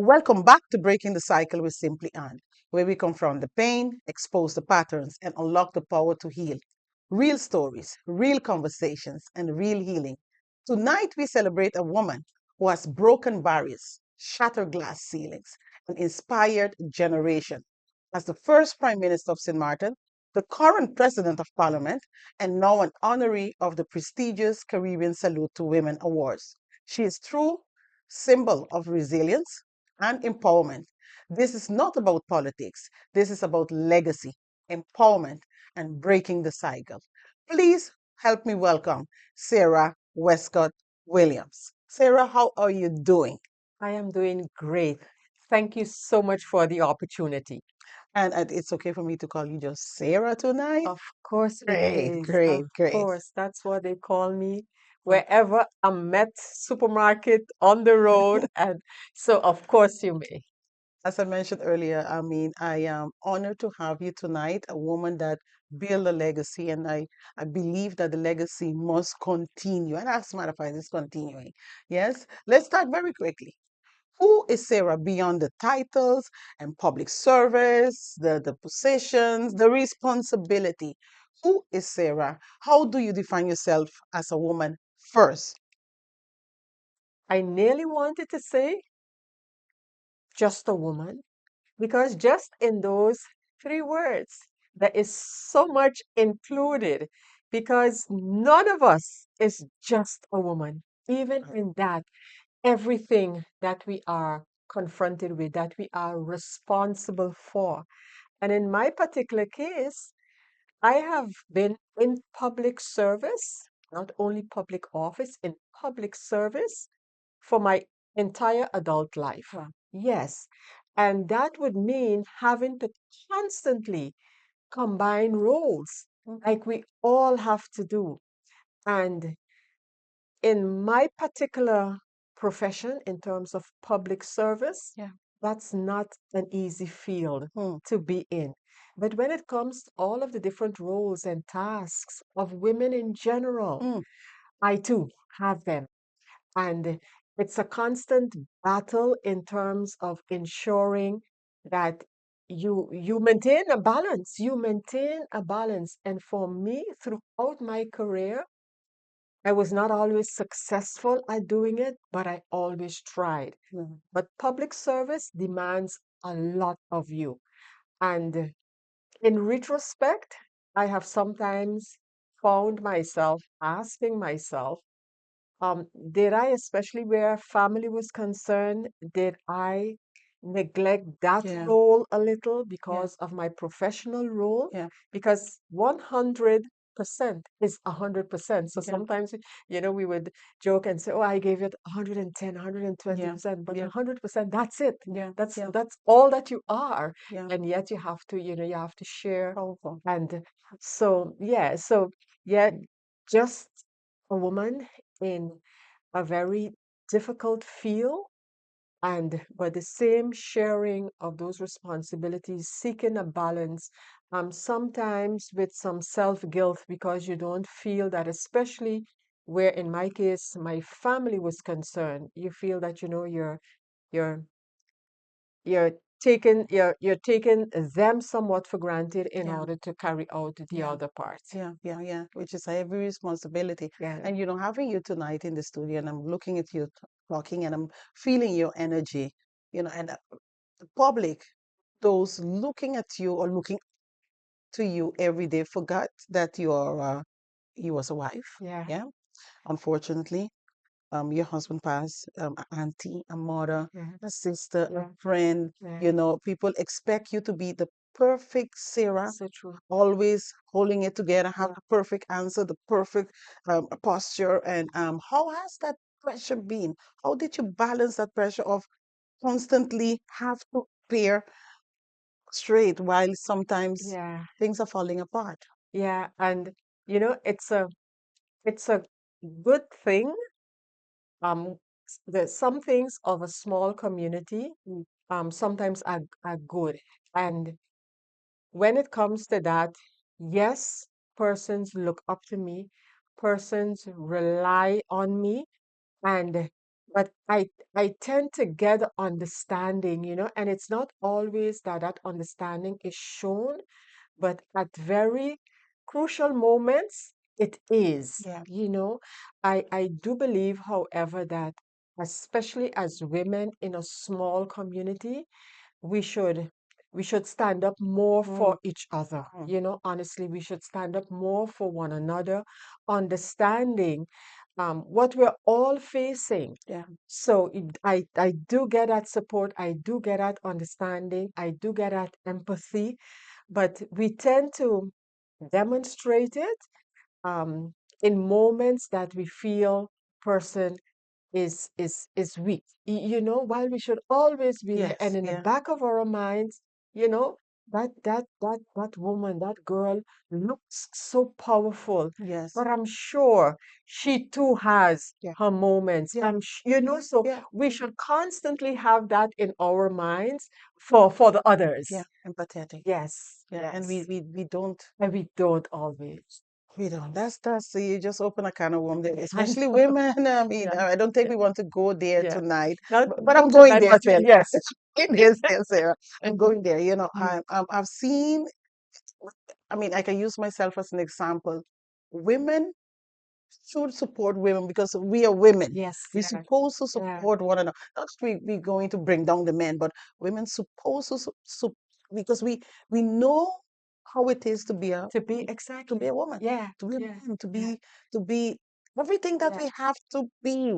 Welcome back to Breaking the Cycle with Simply Ann, where we confront the pain, expose the patterns, and unlock the power to heal. Real stories, real conversations, and real healing. Tonight, we celebrate a woman who has broken barriers, shattered glass ceilings, and inspired a generation. As the first Prime Minister of St. Martin, the current President of Parliament, and now an honoree of the prestigious Caribbean Salute to Women Awards. She is true symbol of resilience and empowerment. This is not about politics. This is about legacy, empowerment, and breaking the cycle. Please help me welcome Sarah Wescot-Williams. Sarah, how are you doing? I am doing great. Thank you so much for the opportunity. And it's okay for me to call you just Sarah tonight? Of course it Great, is. Of great, great. course, that's what they call me Oh. wherever I'm met, supermarket, on the road, and so of course you may. As I mentioned earlier, I am honored to have you tonight, a woman that built a legacy, and I believe that the legacy must continue. And as a matter of fact, it's continuing. Yes, let's start very quickly. Who is Sarah beyond the titles and public service, the positions, the responsibility? Who is Sarah? How do you define yourself as a woman first? I nearly wanted to say just a woman, because just in those three words, there is so much included, because none of us is just a woman. Even in that, everything that we are confronted with, that we are responsible for. And in my particular case, I have been in public service, not only public office, in public service for my entire adult life. Wow. Yes. And that would mean having to constantly combine roles, Mhm. like we all have to do. And in my particular profession, in terms of public service, Yeah. that's not an easy field Hmm. to be in. But when it comes to all of the different roles and tasks of women in general, Hmm. I too have them. And it's a constant battle in terms of ensuring that you maintain a balance. You maintain a balance. And for me, throughout my career, I was not always successful at doing it, but I always tried. Mhm. But public service demands a lot of you. And in retrospect, I have sometimes found myself asking myself, did I, especially where family was concerned, did I neglect that Yeah. role a little Yeah. because of my professional role? Yeah. Because 100% is 100%. So Yeah. sometimes, we would joke and say, oh, I gave it 110, Yeah. 120%, but Yeah. 100%, that's it. Yeah. That's Yeah. that's all that you are. Yeah. And yet you have to, you have to share. Powerful. And yeah, just a woman in a very difficult field, and but the same sharing of those responsibilities, seeking a balance, sometimes with some self-guilt because you don't feel that, especially where in my case my family was concerned, you feel that you're you're you're taking them somewhat for granted in Yeah. order to carry out the Yeah. other parts. Yeah, yeah, yeah, which is a heavy responsibility. Yeah. And having you tonight in the studio, and I'm looking at you talking, and I'm feeling your energy, and the public, those looking at you or looking to you every day, forgot that you was a wife. Yeah. Yeah, unfortunately, your husband passed, a auntie, a mother, Yeah. a sister, a Yeah. friend. Yeah. People expect you to be the perfect Sarah, So true. always holding it together, have Yeah. the perfect answer, the perfect posture. And how has that pressure been? How did you balance that pressure of constantly have to appear straight while sometimes Yeah. things are falling apart? Yeah. And it's a good thing. Some things of a small community sometimes are good. And when it comes to that, yes, persons look up to me, persons rely on me, and but I tend to get understanding, and it's not always that that understanding is shown, but at very crucial moments, it is. Yeah. I do believe, however, that especially as women in a small community, we should we should stand up more Mm, for each other. mm, Honestly, we should stand up more for one another, understanding what we're all facing. yeah. So I do get that support, I do get that understanding, I do get that empathy, but we tend to demonstrate it um, in moments that we feel person is weak. While we should always be there, and Yes. in the Yeah. back of our minds, you know, that woman, that girl looks so powerful. Yes. But I'm sure she too has Yeah. her moments. Yeah. So Yeah. we should constantly have that in our minds for the Yeah. others. Empathetic. Yes, Yeah. And yes. we don't. And we don't always. We don't. That's you just open a can of worms there, I especially know. women. I mean, Yeah, I don't think yeah, we want to go there yeah. tonight, Not but I'm not going tonight, there but still. yes. It is still, Sarah. I'm going there. Mm. I've seen. I mean, I can use myself as an example. Women should support women because we are women. Yes, We're yeah, supposed to yeah. support one another. Not that we going to bring down the men, but women supposed to because we know how it is To be to be exactly. a woman, Yeah, to be a yeah, man, yeah, to be everything that yeah. we have to be.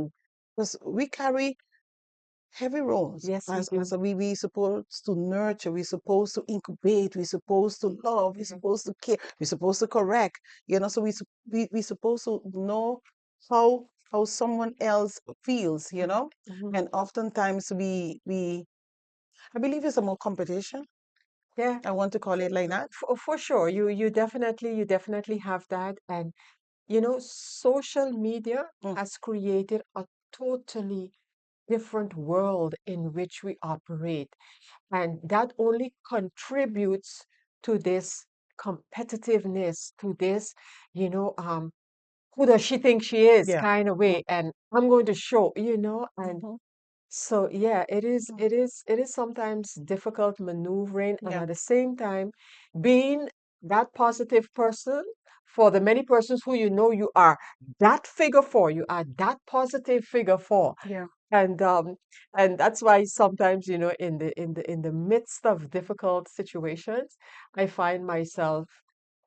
Because we carry heavy roles Yes, we as do. we supposed to nurture, we supposed to incubate, we supposed to love, we Mhm, supposed to care, we supposed to correct, so we supposed to know how someone else feels, mhm, mhm. and oftentimes we I believe it's a more competition. Yeah, I want to call it like that. for sure. You definitely have that, and social media Mm, has created a totally different world in which we operate, and that only contributes to this competitiveness, to this, you know, who does she think she is yeah. kind of Mm, way, and I'm going to show, and mhm, so yeah, it is mm, it is it is sometimes difficult maneuvering, and yeah. at the same time being that positive person for the many persons who you are that figure for, you are that positive figure for. Yeah. And that's why sometimes, in the midst of difficult situations, I find myself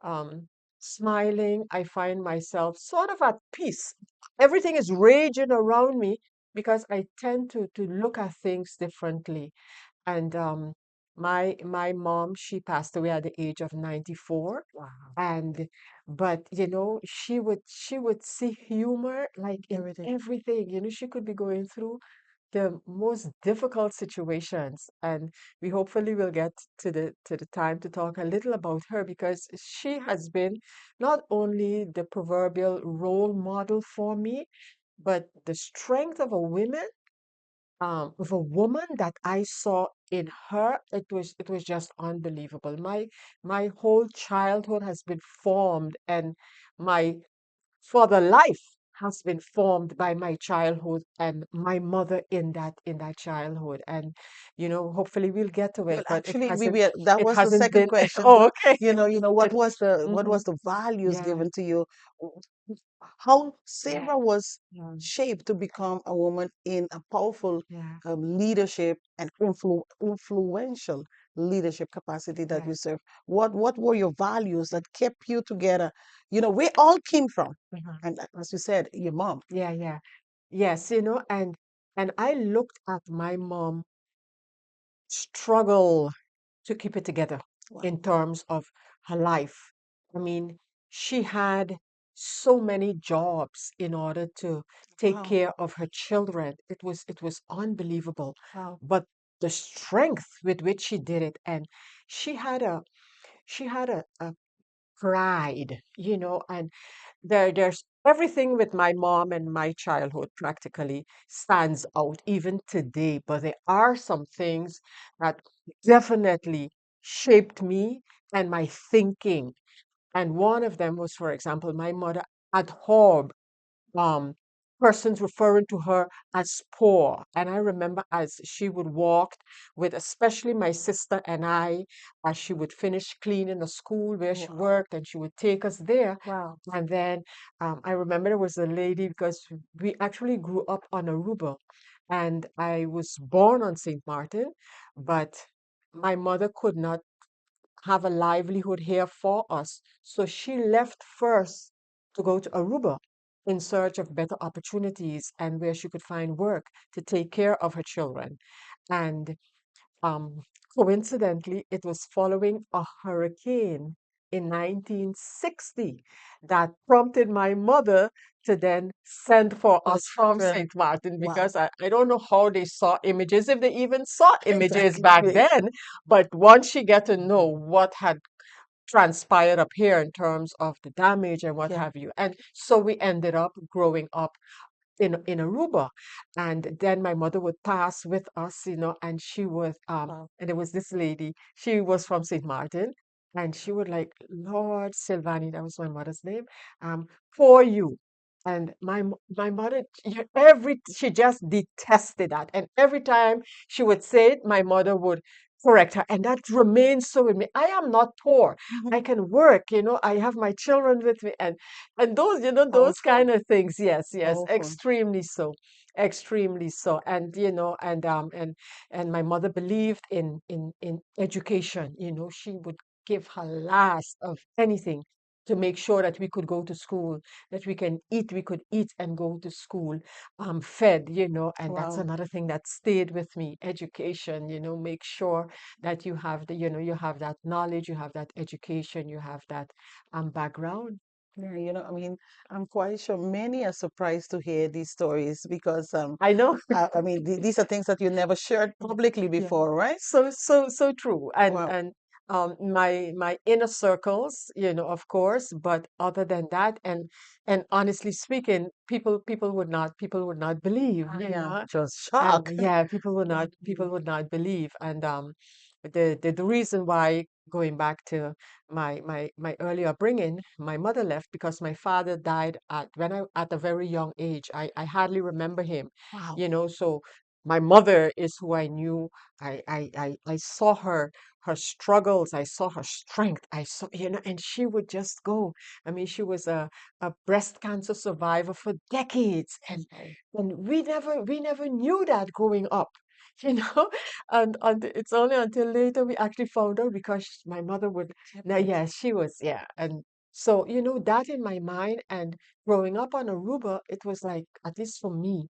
um smiling. I find myself sort of at peace. Everything is raging around me because I tend to look at things differently. And my mom, she passed away at the age of 94. Wow. And but she would see humor like in Everything. everything. She could be going through the most difficult situations, and we hopefully will get to the time to talk a little about her, because she has been not only the proverbial role model for me, but the strength of a woman that I saw in her. It was just unbelievable. My whole childhood has been formed, and my further life has been formed by my childhood and my mother in that childhood. And hopefully we'll get to it, Well, but it actually, hasn't that it was the hasn't second been. question. Oh, okay. What It, was hmm the values yeah, given to you? How yeah, Sarah was yeah, shaped to become a woman in a powerful yeah, leadership and influential leadership capacity that yeah. you serve. What were your values that kept you together? We all came from, Mhm. and as you said, your mom. Yeah, yeah. Yes, and I looked at my mom struggle to keep it together Wow, in terms of her life. I mean, she had so many jobs in order to take wow, care of her children. It was unbelievable. wow. But the strength with which she did it, and she had a pride, and there's everything with my mom and my childhood practically stands out even today. But there are some things that definitely shaped me and my thinking. And one of them was, for example, my mother abhorred um persons referring to her as poor. And I remember as she would walk with, especially my sister and I, as she would finish cleaning the school where she Wow. worked, and she would take us there. Wow. And then I remember there was a lady, because we actually grew up on Aruba, and I was born on St. Martin, but my mother could not have a livelihood here for us. So she left first to go to Aruba in search of better opportunities and where she could find work to take care of her children. And um, coincidentally, it was following a hurricane in 1960 that prompted my mother to then send for For the us from children. St. Martin, Wow. because I don't know how they saw images, if they even saw images back Exactly. then. But once she got to know what had transpired up here in terms of the damage and what Yeah. have you. And so we ended up growing up in Aruba. And then my mother would pass with us, and she was Wow. and there was this lady, she was from St. Martin, and she would like, Lord Silvani, that was my mother's name, for you. And my mother, she just detested that. And every time she would say it, my mother would correct her. And that remains so with me. I am not poor. Mhm. I can work, I have my children with me. And those, those Powerful. kind of things, yes, yes, Powerful. extremely so, extremely so. And and my mother believed in education. She would give her last of anything to make sure that we could go to school, that we could eat and go to school, fed, and that's Wow. another thing that stayed with me. Education, make sure that you have you have that knowledge, you have that education, you have that background. Yeah, I mean, I'm quite sure many are surprised to hear these stories because I know. I mean these are things that you never shared publicly Yeah. before, right? So true. And Wow. my inner circles, of course, but other than that, and honestly speaking, people would not believe, I am just and shocked. yeah, people Mhm. would not believe. And the reason why, going back to my earlier upbringing, my mother left because my father died at a very young age. I hardly remember him, Wow. so my mother is who I knew. I saw her struggles, I saw her strength, I saw, and she would just go. I mean, she was a breast cancer survivor for decades, Wow. and we never knew that growing up, you know. And it's only until later we actually found out, because my mother would, now, Definitely. yeah, she was, yeah. And so, that in my mind, and growing up on Aruba, it was like, at least for me,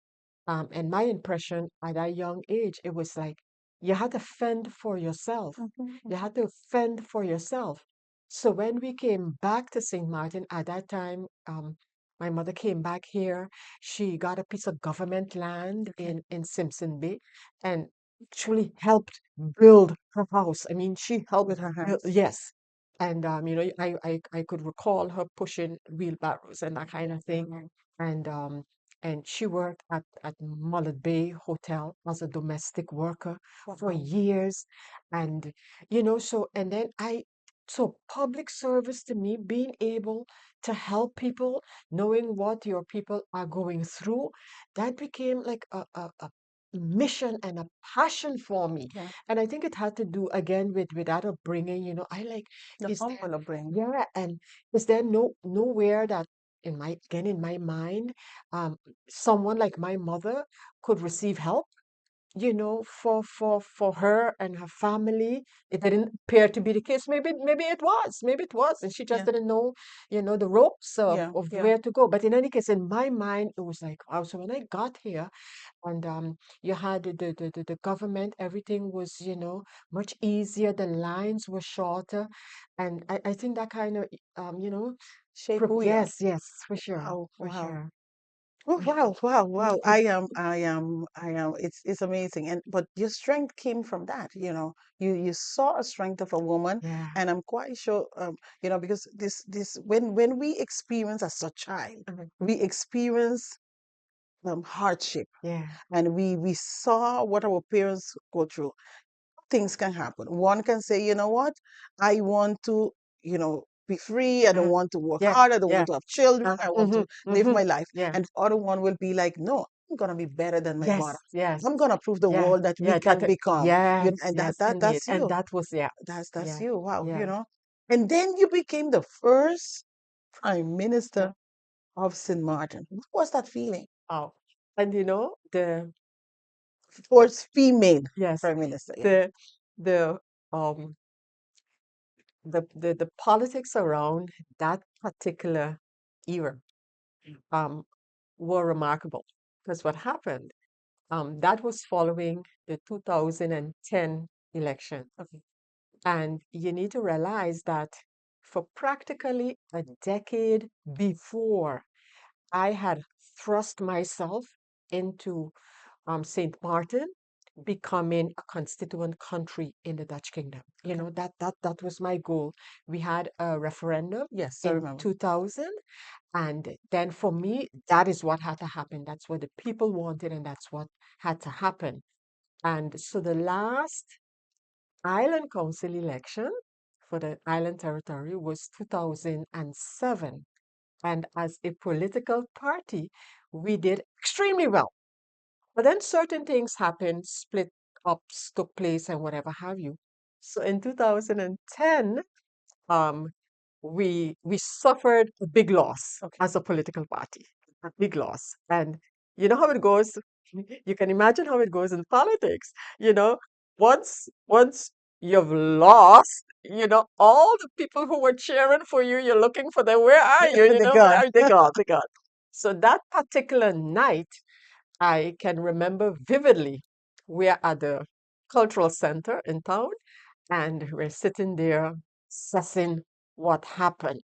and my impression at that young age, it was like you had to fend for yourself. Mhm, You mhm. had to fend for yourself. So when we came back to St. Martin at that time, my mother came back here. She got a piece of government land Okay. in Simpson Bay, and actually helped build her house. I mean, she helped With her build, hands. yes. And I could recall her pushing wheelbarrows and that kind of thing. Wow. And she worked at Mullet Bay Hotel as a domestic worker for Wow. years. And, and then so public service to me, being able to help people, knowing what your people are going through, that became like a mission and a passion for me. Yeah. And I think it had to do again with that upbringing. I like, The is there, humble upbringing. yeah, and is there nowhere that in my mind, um, someone like my mother could receive help, for her and her family. It didn't appear to be the case. Maybe it was, and she just Yeah. didn't know, the ropes of, Yeah. of Yeah. where to go. But in any case, in my mind, it was like, wow. So when I got here, and you had the government, everything was, much easier. The lines were shorter, and I think that kind of, you know, Shape who we are. yes, yes, for sure, Wow. for Wow. sure. Oh, wow, wow, wow. Mhm. It's amazing. And but your strength came from that, You saw a strength of a woman, Yeah. and I'm quite sure, because this when we experience as a child, Mhm. we experience hardship, Yeah. and we saw what our parents go through. Things can happen. One can say, you know what, I want to, you know, be free. I don't mm, want to work yeah, hard. I don't yeah. want to have children. I want to live Mm-hmm. my life. Yeah. And the other one will be like, no, I'm gonna be better than my mother. Yes, yes. I'm gonna prove the Yeah, world that we yeah, can become. You know, yes, and yes, indeed. that's And you. that was, yeah, That's yeah, you. Wow, yeah, And then you became the first prime yeah. minister of St. Martin. What was that feeling? Oh, and First female yes, prime minister. Yeah. the, the, um, the politics around that particular era, um, were remarkable because what happened, that was following the 2010 election. Okay. And you need to realize that for practically a decade before, I had thrust myself into St. Martin becoming a constituent country in the Dutch Kingdom. You Okay. know, that was my goal. We had a referendum Yes, I in remember. 2000, and then for me, that is what had to happen. That's what the people wanted, and that's what had to happen. And so the last island council election for the island territory was 2007. And as a political party, we did extremely well. But then certain things happened, split ups took place, and whatever have you. So in 2010, um, we suffered a big loss Okay. as a political party, a big loss. And you know how it goes. You can imagine how it goes in politics. You know, once you've lost, all the people who were cheering for you, you're looking for them. Where are you? The Where God. are they gone? They gone. So that particular night, I can remember vividly. We're at the cultural center in town, and we're sitting there assessing what happened.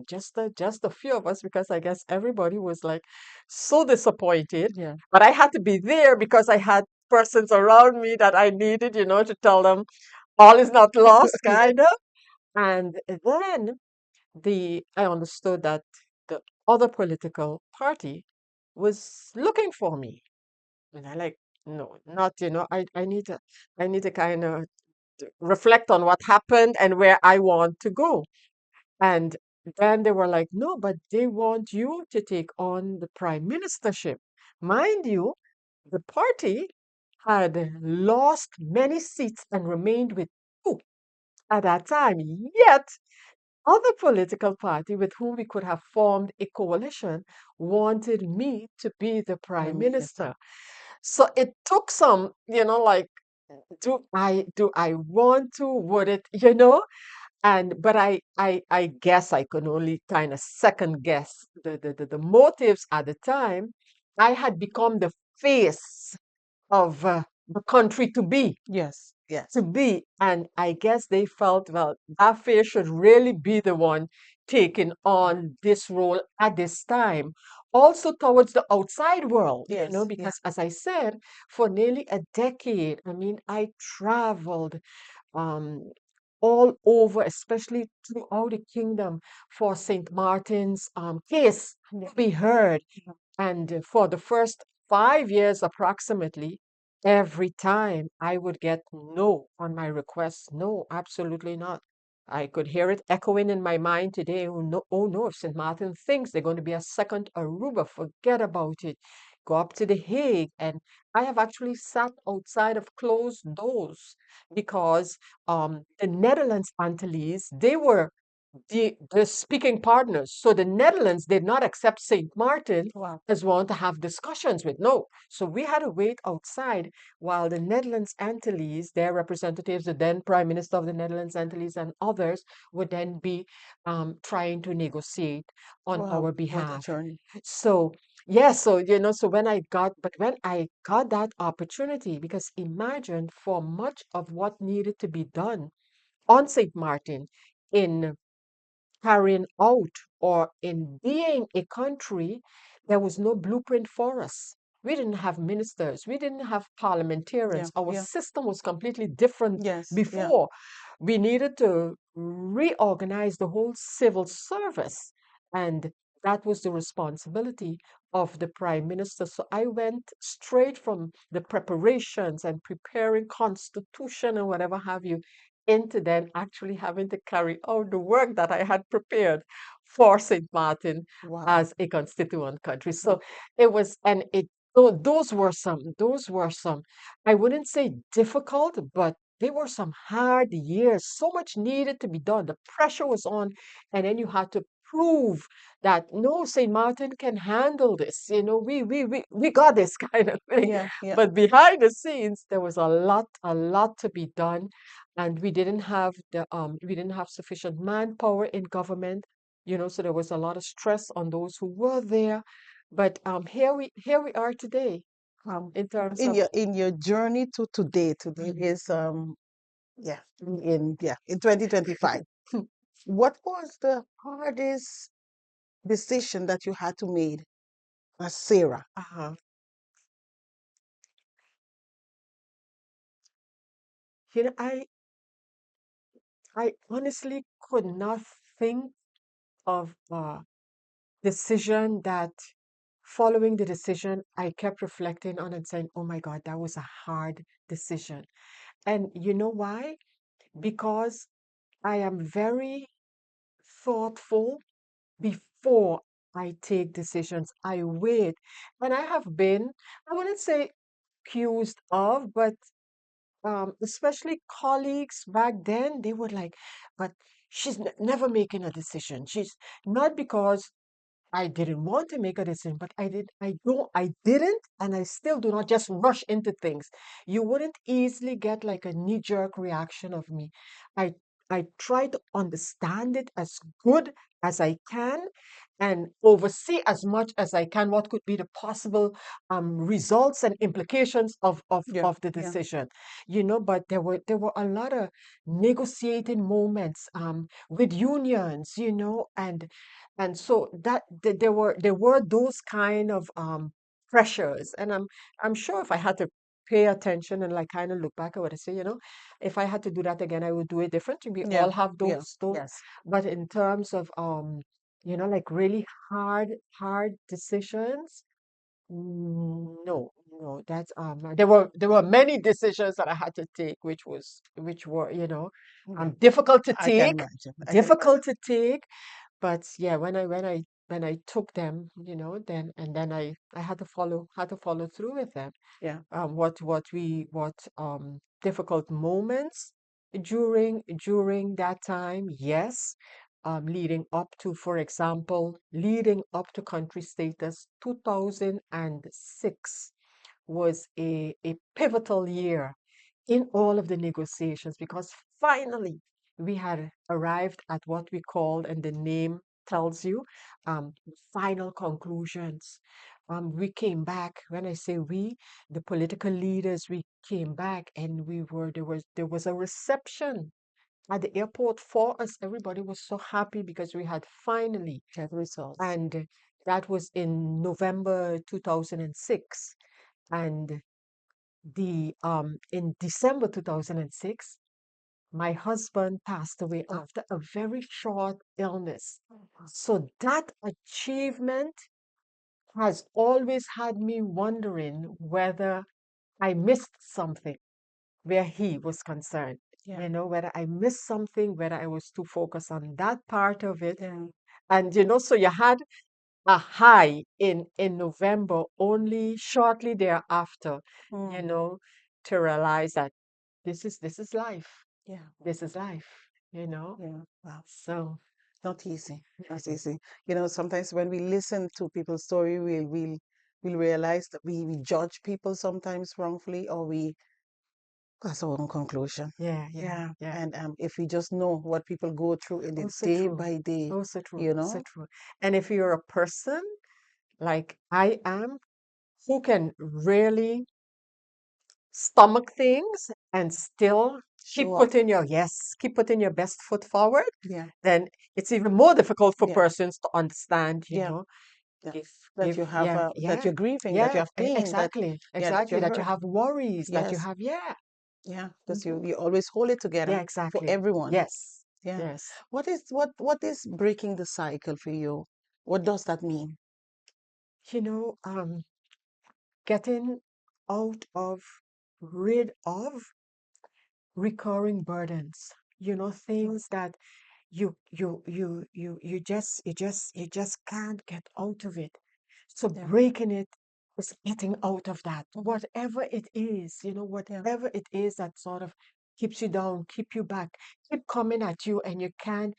Just a few of us, because I guess everybody was like so disappointed. Yeah. But I had to be there because I had persons around me that I needed, to tell them all is not lost, Yeah. kind of. And then I understood that the other political party was looking for me. And I like, no, not, I need to kind of reflect on what happened and where I want to go. And then they were like, no, but they want you to take on the prime ministership. Mind you, the party had lost many seats and remained with two at that time. Yet, other political party with whom we could have formed a coalition wanted me to be the prime Prime minister. minister. So it took some, like, do I want to? Would it, And but I guess I could only kind of second guess the motives at the time. I had become the face of the country Yes. to Yes. be. And I guess they felt, well, that face should really be the one taking on this role at this time. Also towards the outside world, Yes. Yeah. because as I said, for nearly a decade, I mean, I traveled um, all over, especially throughout the kingdom, for St. Martin's case Yeah. to be heard. And for the first 5 years approximately, every time I would get no on my request. No, absolutely not. I could hear it echoing in my mind today. Oh no, if St. Martin thinks they're going to be a second Aruba, forget about it. Go up to The Hague. And I have actually sat outside of closed doors because the Netherlands Antilles, they were the speaking partners. So the Netherlands did not accept St. Martin Wow. as one to have discussions with. No. So we had to wait outside while the Netherlands Antilles, their representatives, the then Prime Minister of the Netherlands Antilles and others would then be trying to negotiate on Wow. our What a behalf. journey. So yeah, so when I got that opportunity, because imagine for much of what needed to be done on St. Martin in carrying out or in being a country, there was no blueprint for us. We didn't have ministers, we didn't have Yeah. parliamentarians. Our Yeah. system was completely different Yes. Yeah. before. We needed to reorganize the whole civil service, and that was the responsibility of the prime minister. So I went straight from the preparations and preparing constitution and whatever have you into then actually having to carry out the work that I had prepared for St. Martin Wow. as a constituent country. Mm. So those were some, I wouldn't say difficult, but they were some hard years. So much needed to be done. The pressure was on, and then you had to prove that no, St. Martin can handle this. We got this kind of thing. Yeah, yeah. But behind the scenes, there was a lot to be done, and we didn't have sufficient manpower in government, so there was a lot of stress on those who were there. But here we are today Um, in terms in of your journey to today, today Mhm. is yeah, in 2025. What was the hardest decision that you had to make as Sarah? uh you know, I honestly could not think of a decision that following the decision I kept reflecting on and saying, oh my God, that was a hard decision. And you know why? Because I am very thoughtful before I take decisions. I wait. And I have been, I wouldn't say accused of, but especially colleagues back then, they were like, but she's never making a decision. She's not because I didn't want to make a decision, but I didn't, and I still do not just rush into things. You wouldn't easily get like a knee-jerk reaction of me. I I try to understand it as good as I can and oversee as much as I can what could be the possible results and implications Yeah, of the yeah, decision. But there were a lot of negotiating moments with unions, and so there were those kind of pressures, and I'm sure if I had to pay attention and like kind of look back, I would say, if I had to do that again, I would do it different. We yeah, all have yeah, those, yes. but in terms of like really hard decisions, no, no, that's there were many decisions that I had to take, which were Yeah. difficult to I can take, imagine. I can difficult imagine. to take, but yeah, when I took them, then I had to follow through with them. Yeah. What difficult moments during that time, yes. Leading up to country status, 2006 was a pivotal year in all of the negotiations because finally we had arrived at what we called, and the name tells you, final conclusions. We came back. When I say we, the political leaders, we came back, and there was a reception at the airport for us. Everybody was so happy because we had finally, Get results. and that was in November 2006. And the in December 2006, my husband passed away after a very short illness. So that achievement has always had me wondering whether I missed something where he was concerned. Yeah. Whether I missed something, whether I was too focused on that part of it. Yeah. And so you had a high in November, only shortly thereafter, you Mm. know, to realize that this is life. Yeah. This is life. Yeah. Wow. So Not easy. Not easy. Sometimes when we listen to people's story, we'll realize that we judge people sometimes wrongfully, or we pass our own conclusion. yeah, yeah, Yeah. yeah. And if we just know what people go through in Oh, it so day true. by day, Oh, so true. you So know? true. And if you're a person like I am, who can really stomach things and still Show up. keep putting your best foot forward, Yeah. then it's even more difficult for Yeah. persons to understand, Yeah. Yeah. if That you have yeah, that yeah, you're grieving, that you yeah, have pain, that exactly, yeah, that exactly, you're that you hurt. have worries, that you Yes. have, yeah. Yeah. Because Hmm. you always hold it Yeah, together for exactly. everyone. Yes, Yeah. yes. What is breaking the cycle for you? What does that mean? You know, getting out of, rid of recurring burdens, things that you just can't get out of it. So Yeah. breaking it is getting out of that. Mhm. Whatever it is, Yeah. whatever it is that sort of keeps you down, keep you back, keep coming at you, and you can't.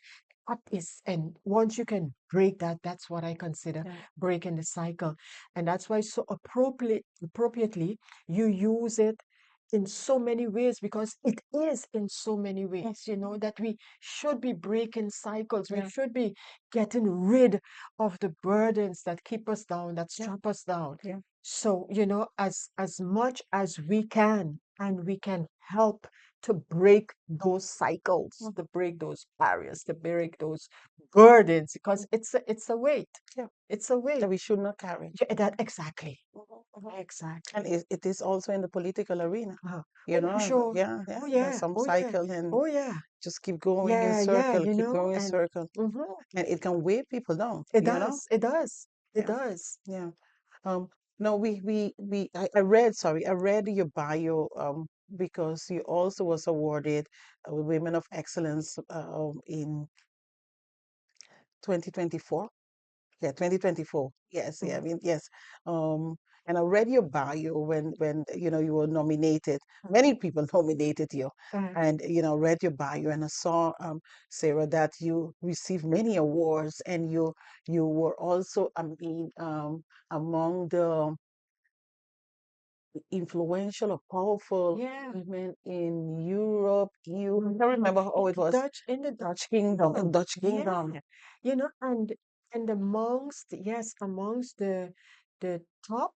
And once you can break that, that's what I consider Yeah. breaking the cycle. And that's why so appropriately you use it in so many ways, because it is in so many Mm. ways, that we should be breaking cycles. We Yeah. should be getting rid of the burdens that keep us down, that Yeah. strap us down. Yeah. So, as much as we can, and we can help to break those cycles, Mm. to break those barriers, to break those burdens, because Mm. it's a weight. Yeah. It's a That weight. we should not carry. Yeah, that exactly. Mhm. Mhm. And Exactly. it is also in the political arena. Uh-huh. You Oh, know, sure. yeah, yeah. Oh There's yeah. some Oh yeah. cycle and Oh yeah. just keep going in Yeah, yeah, circle, keep going in and circle. mhm, And it can weigh people down, it you know? does. It does. It Yeah, does. yeah. No, I read, sorry, I read your bio, because you also was awarded Women of Excellence, in 2024. Yeah, 2024. Yes, yeah, I Mm, mean, yes. Um, and I read your bio when you were nominated. Many people nominated you, uh, and read your bio, and I saw, Sarah, that you received many awards, and you were also, I mean, among the influential or powerful yeah. women in Europe. I can't remember how it was. In the Dutch Kingdom, in Kingdom. Dutch Yeah. Kingdom. And amongst the top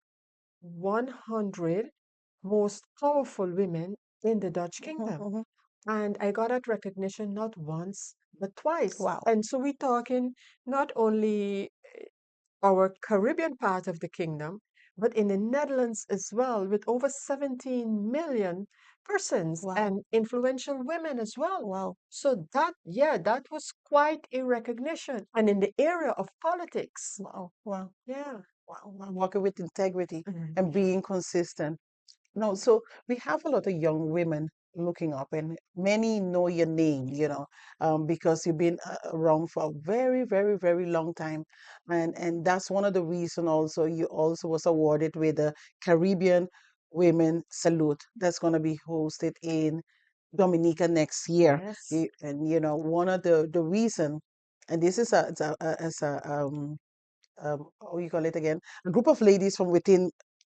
100 most powerful women in the Dutch Mhm, Kingdom. mhm. And I got that recognition not once, but twice. Wow. And so we're talking not only our Caribbean part of the kingdom, but in the Netherlands as well, with over 17 million persons Wow. and influential women as well. Wow. So that was quite a recognition. And in the area of politics, Wow. Wow. yeah. Wow. Wow. Working with integrity Mhm. and being consistent. No, so we have a lot of young women looking up, and many know your name, because you've been around for a very, very, very long time, and that's one of the reason. Also, you also was awarded with the Caribbean Women Salute that's going to be hosted in Dominica next year. Yes. And one of the reason, and this is how you call it again, a group of ladies from within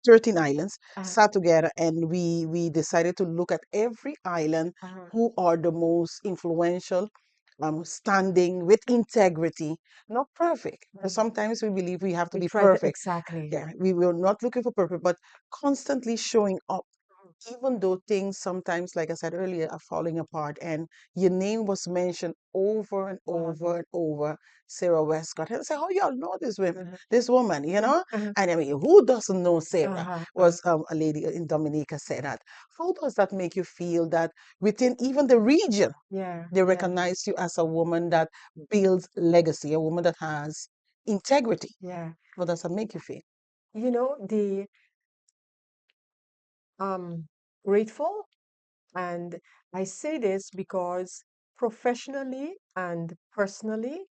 13 islands Uh, sat together, and we decided to look at every island uh, who are the most influential, standing with integrity, not perfect. Because mhm. sometimes we believe we have to We be try to perfect. exactly. Yeah, we were not looking for perfect, but constantly showing up, even though things sometimes, like I said earlier, are falling apart. And your name was mentioned over and Uh-huh. over and over, Sarah Wescott. And I said, "How y'all know this women, Uh-huh. this woman, you Uh-huh. know?" Uh-huh. And I mean, who doesn't know Sarah? Uh-huh. Uh-huh. Was a lady in Dominica said that. How does that make you feel that within even the region, Yeah. they Yeah. recognize you as a woman that builds legacy, a woman that has integrity? Yeah. How does that make you feel? The um grateful. And I say this because professionally and personally,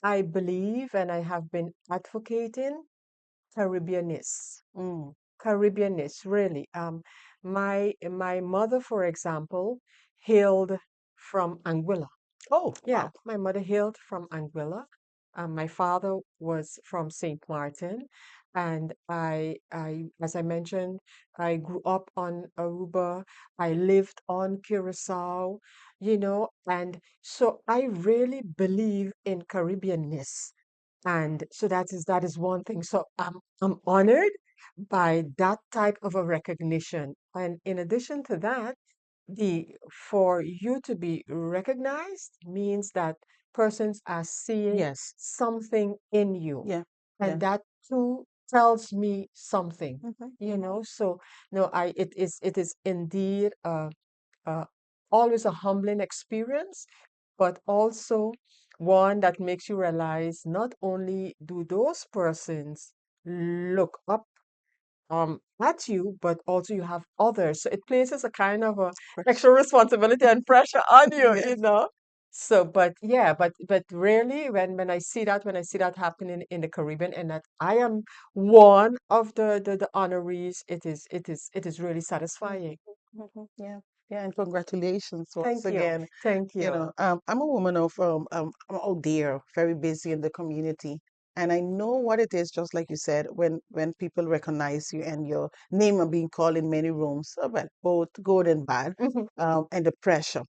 I believe and I have been advocating Caribbeanness. Mm. Caribbeanness, really. My mother, for example, hailed from Anguilla. Oh, Yeah, wow. my mother hailed from Anguilla. My father was from St. Martin, and as I mentioned, I grew up on Aruba. I lived on Curacao, and so I really believe in Caribbeanness, and so that is one thing. So I'm honored by that type of a recognition, and in addition to that, the for you to be recognized means that persons are seeing Yes. something in you, Yeah. and Yeah. that too tells me something, Hmm. so no, I it is indeed uh, always a humbling experience, but also one that makes you realize not only do those persons look up at you, but also you have others. So it places a kind of a Fresh. extra responsibility and pressure on you, you Yes. know. So, but yeah, but really, when I see that, happening in the Caribbean, and that I am one of the honorees, it is really satisfying. Yeah. Yeah. And congratulations once Thank you, again. thank you. I'm a woman of I'm out there, very busy in the community, and I know what it is. Just like you said, when people recognize you and your name are being called in many rooms, well, both good and bad, and the pressure.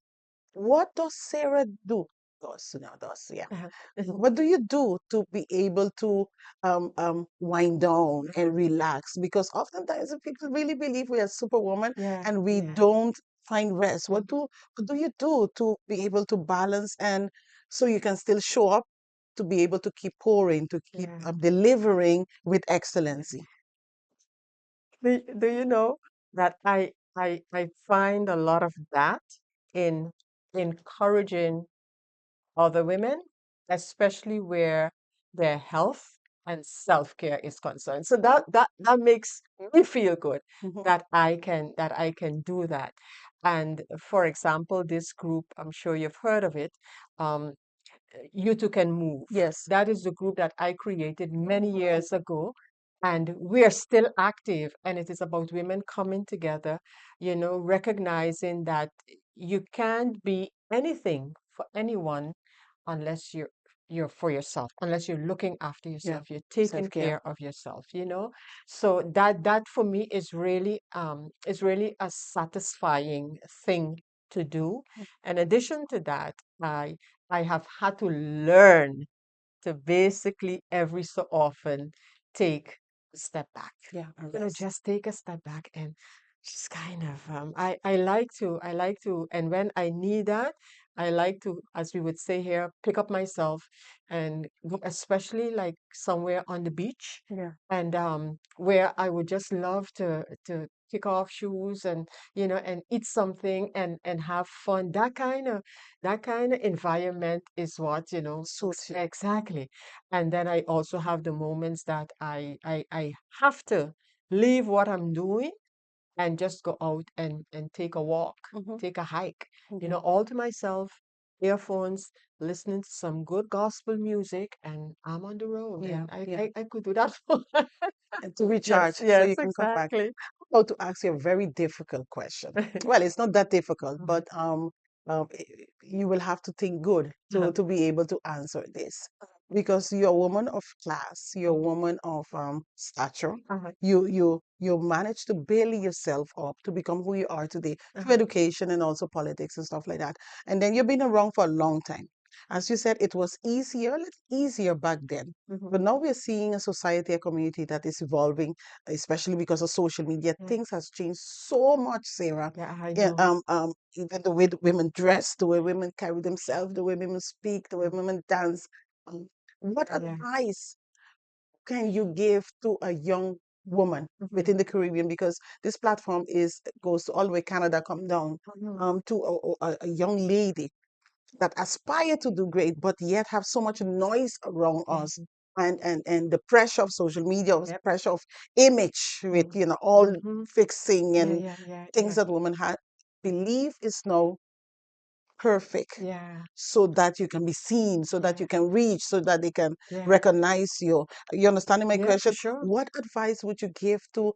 What does Sarah do? Does now does yeah. What do you do to be able to wind down and relax? Because oftentimes people really believe we are superwoman Yeah, and we yeah. don't find rest. Mhm. What do you do to be able to balance and so you can still show up to be able to keep pouring, to keep Yeah. delivering with excellency? Do you know that I find a lot of that in encouraging other women, especially where their health and self-care is concerned. So that makes me feel good Mhm. that I can do that. And for example, this group, I'm sure you've heard of it, um, You Two Can Move. Yes. That is the group that I created many years ago. And we are still active, and it is about women coming together, recognizing that you can't be anything for anyone unless you're for yourself, unless you're looking after Yeah. yourself, you're taking Self-care. care of yourself. So that for me is really a satisfying thing to do. In addition to that, I have had to learn to basically every so often take a step back. Yeah. And rest. Just take a step back and just kind of I like to and when I need that, I like to, as we would say here, pick up myself and go, especially like somewhere on the beach, Yeah. and where I would just love to kick off shoes and eat something and have fun. That kind of environment is what, Suits you. exactly. And then I also have the moments that I have to leave what I'm doing and just go out and take a walk, Hmm. take a hike, Yeah. all to myself, earphones, listening to some good gospel music, and I'm on the road. Yeah. And I, Yeah. I, I could do that for And to yes, recharge so yes, you can come back. exactly. About to ask you a very difficult question. Well, it's not that difficult, Mhm. but you will have to think good Uh-huh, to be able to answer this because you're a woman of class, you're a woman of stature. uh-huh, You managed to build yourself up to become who you are today through uh-huh, education and also politics and stuff like that. And then you've been around for a long time. As you said, it was easier, a little easier back then. mhm. But now we're seeing a society, a community that is evolving, especially because of social media. Yeah, Things has changed so much, Sarah. yeah, I Yeah, know. even the way the women dress, the way women carry themselves, the way women speak, the way Mhm. women dance. Um, what Yeah. advice can you give to a young woman Mhm. within the Caribbean? Because this platform is goes to all the way Canada, come down Mhm. to a young lady that aspire to do great, but yet have so much noise around us Mhm. and the pressure of social media, Yep. pressure of image with, Mhm. all Mhm. fixing Yeah, and yeah, yeah, things yeah, that women have believe is now perfect yeah, so that you can be seen, so that yeah, you can reach, so that they can yeah, recognize you. You understanding my yeah, for question? sure. What advice would you give to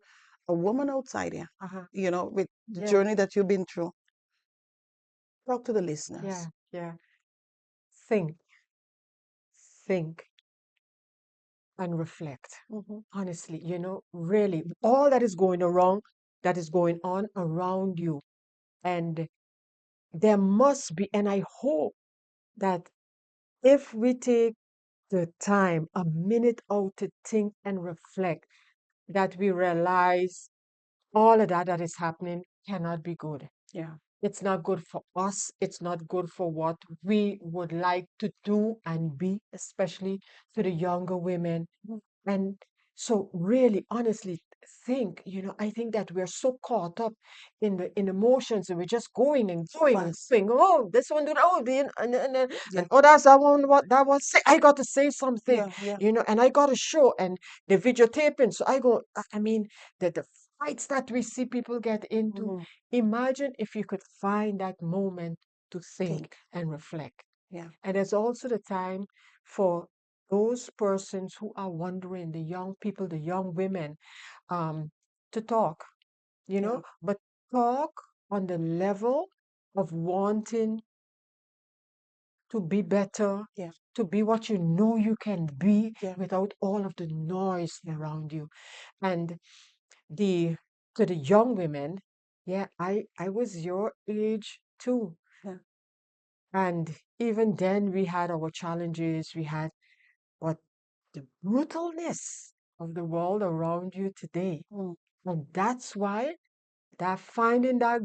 a woman outside here, Uh-huh. with the Yeah, journey that you've been through? Talk to the yeah, listeners. yeah. Think, think, and reflect. Hmm. Honestly, really, all that is going around, that is going on around you. And there must be, and I hope that if we take the time, a minute out to think and reflect, that we realize all of that is happening cannot be good. Yeah. It's not good for us. It's not good for what we would like to do and be, especially to the younger women. And So really, honestly, think, I think that we're so caught up in emotions and we're just going and going and Fast. going. Oh, this one, oh, Yeah. and oh, that's that one. What that was? Say, I got to say something, Yeah. Yeah. and I got to show and the videotaping. So I go. I mean, the fights that we see people get into. Hmm. Imagine if you could find that moment to think Think. and reflect. Yeah. And there's also the time for those persons who are wondering, the young people, the young women, um, to talk, Yeah. but talk on the level of wanting to be better, Yeah. to be what you know you can be Yeah. without all of the noise Yeah. around you. And the to the young women, yeah, I was your age too. Yeah. And even then we had our challenges, we had but the brutalness of the world around you today. Mm. And that's why that finding that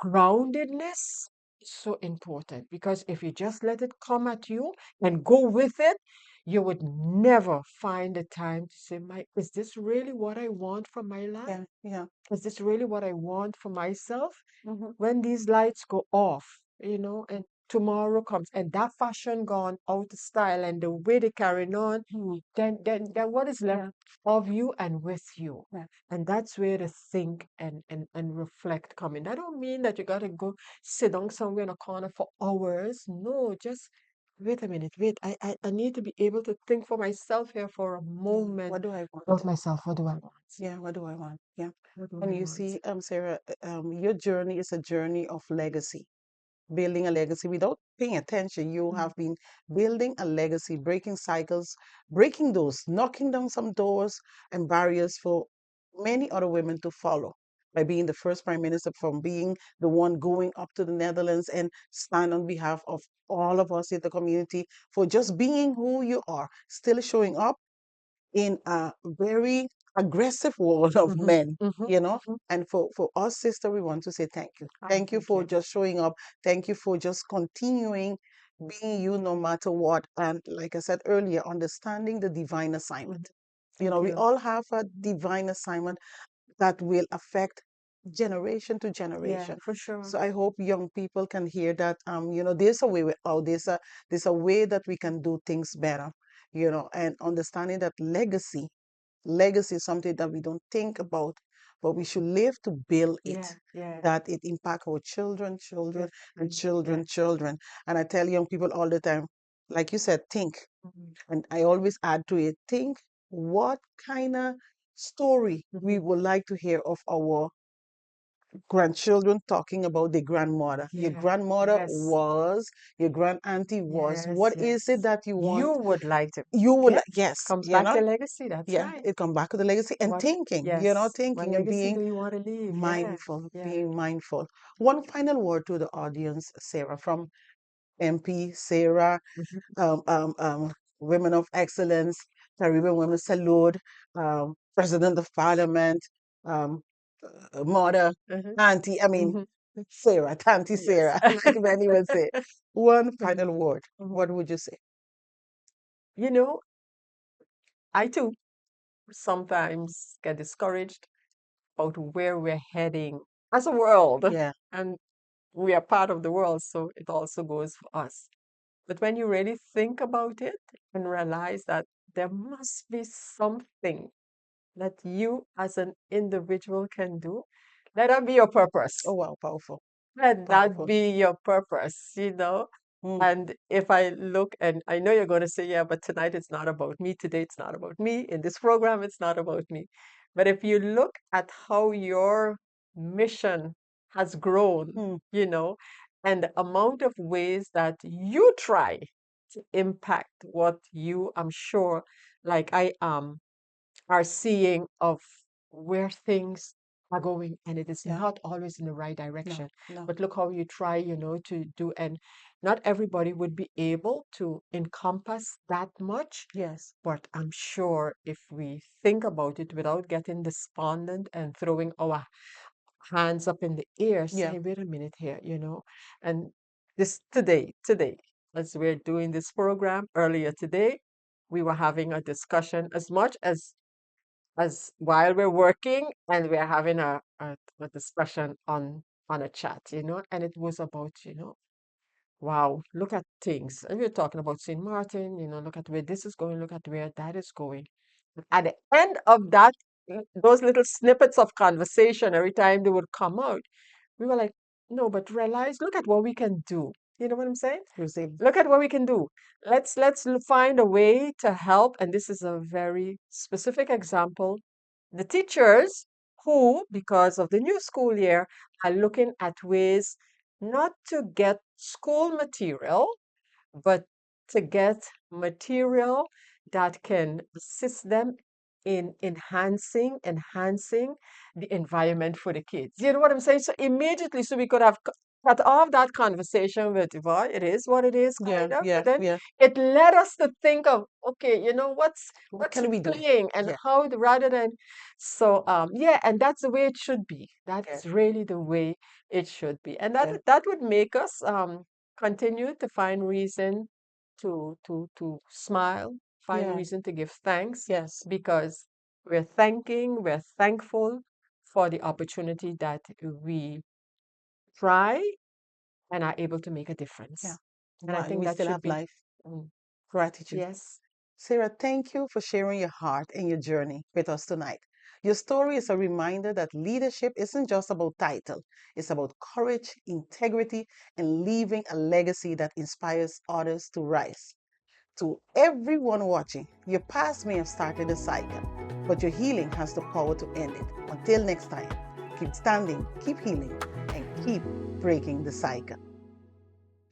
groundedness is so important. Because if you just let it come at you and go with it, you would never find the time to say, is this really what I want from my life? Yeah. Yeah. Is this really what I want for myself? Hmm. When these lights go off, and tomorrow comes and that fashion gone out of style and the way they carrying on, Hmm. then what is left Yeah. of you and with you? Yeah. And that's where the think and reflect come in. I don't mean that you gotta go sit down somewhere in a corner for hours. No, just wait a minute, wait. I need to be able to think for myself here for a Yeah. moment What do I want? about myself. What do I want? Yeah. What do I want? Yeah. What do I And you want? see, Sarah, your journey is a journey of legacy, building a legacy without paying attention. You Mm, have been building a legacy, breaking cycles, breaking doors, knocking down some doors and barriers for many other women to follow by being the first prime minister, from being the one going up to the Netherlands and stand on behalf of all of us in the community, for just being who you are, still showing up in a very aggressive world of mhm, men, mhm, you know. mhm. And for us, sister, we want to say thank you. Oh, Thank you thank for you. just showing up. Thank you for just continuing being you no matter what. And like I said earlier, understanding the divine Mhm. assignment. You know, Thank we you. all have a divine assignment that will affect generation to Yeah, generation. for sure. So I hope young people can hear that there's a way out, there's a way that we can do things better, and understanding that legacy is something that we don't think about, but we should live to build it, Yeah, yeah, that it impact our children, children, and definitely. Yeah. children, children. And I tell young people all the time, like you said, think. Mhm, And I always add to it, think what kind of story we mhm. would like to hear of our grandchildren talking about their grandmother. Your Yeah. grandmother Yes. was, your grand auntie was. Yes, What is it yes. that you want? You would like to. You will, Yes. yes, Comes back to legacy. That's yeah, right. it come back to the legacy and What? thinking, Yes. What thinking and legacy being do you want to leave? Yeah. Yeah. being mindful. One final word to the audience, Sarah, from MP Sarah, Mhm. um, um, um, Women of Excellence, Caribbean Women Salute, President of Parliament, um, Mother, Mhm. Auntie, Mhm. Sarah, Auntie Yes. Sarah, like many would say. One Mhm. final word. Mhm. What would you say? You know, I too sometimes get discouraged about where we're heading as a world. Yeah, And we are part of the world, so it also goes for us. But when you really think about it and realize that there must be something that you as an individual can do, let that be your oh purpose. wow, powerful, Let that powerful. be your purpose. Mm, And if I look, and I know you're going to say, yeah, but tonight it's not about me. Today it's not about me. In this program, it's not about me. But if you look at how your mission has grown, mm, and the amount of ways that you try to impact what you, I'm sure, like I am, are seeing of where things are going, and it is yeah, not always in the right no, direction. no, But look how you try, to do, and not everybody would be able to encompass that much. yes, But I'm sure if we think about it without getting despondent and throwing our hands up in the air, yeah, say, wait a minute here. And this today, as we're doing this program earlier today, we were having a discussion as much as as while we're working and we're having a discussion on a chat, and it was about, wow, look at things. And we're talking about St. Martin, look at where this is going, look at where that is going. At the end of that, those little snippets of conversation, every time they would come out, we were like, no, but realize, look at what we can do. You know what I'm saying? Look at what we can do. Let's find a way to help. And this is a very specific example. The teachers who, because of the new school year, are looking at ways not to get school material, but to get material that can assist them in enhancing the environment for the kids. You know what I'm saying? So immediately, so we could have cut off that conversation with, well, it is what it is, Yeah, kind of. yeah, But then yeah. it led us to think of, okay, what's What can we do? playing and Yeah, how rather than so yeah, and that's the way it should be. yeah, That's really the way it should be. And that yeah, that would make us continue to find reason to smile, find yeah. reason to give thanks, Yes, because we're thankful for the opportunity that we try and are able to make a yeah. difference. And I Why think we that still should have be, life. mm, Gratitude. yes. Sarah, thank you for sharing your heart and your journey with us tonight. Your story is a reminder that leadership isn't just about title, it's about courage, integrity, and leaving a legacy that inspires others to rise. To everyone watching, your past may have started a cycle, but your healing has the power to end it. Until next time, keep standing, keep healing, and keep breaking the cycle.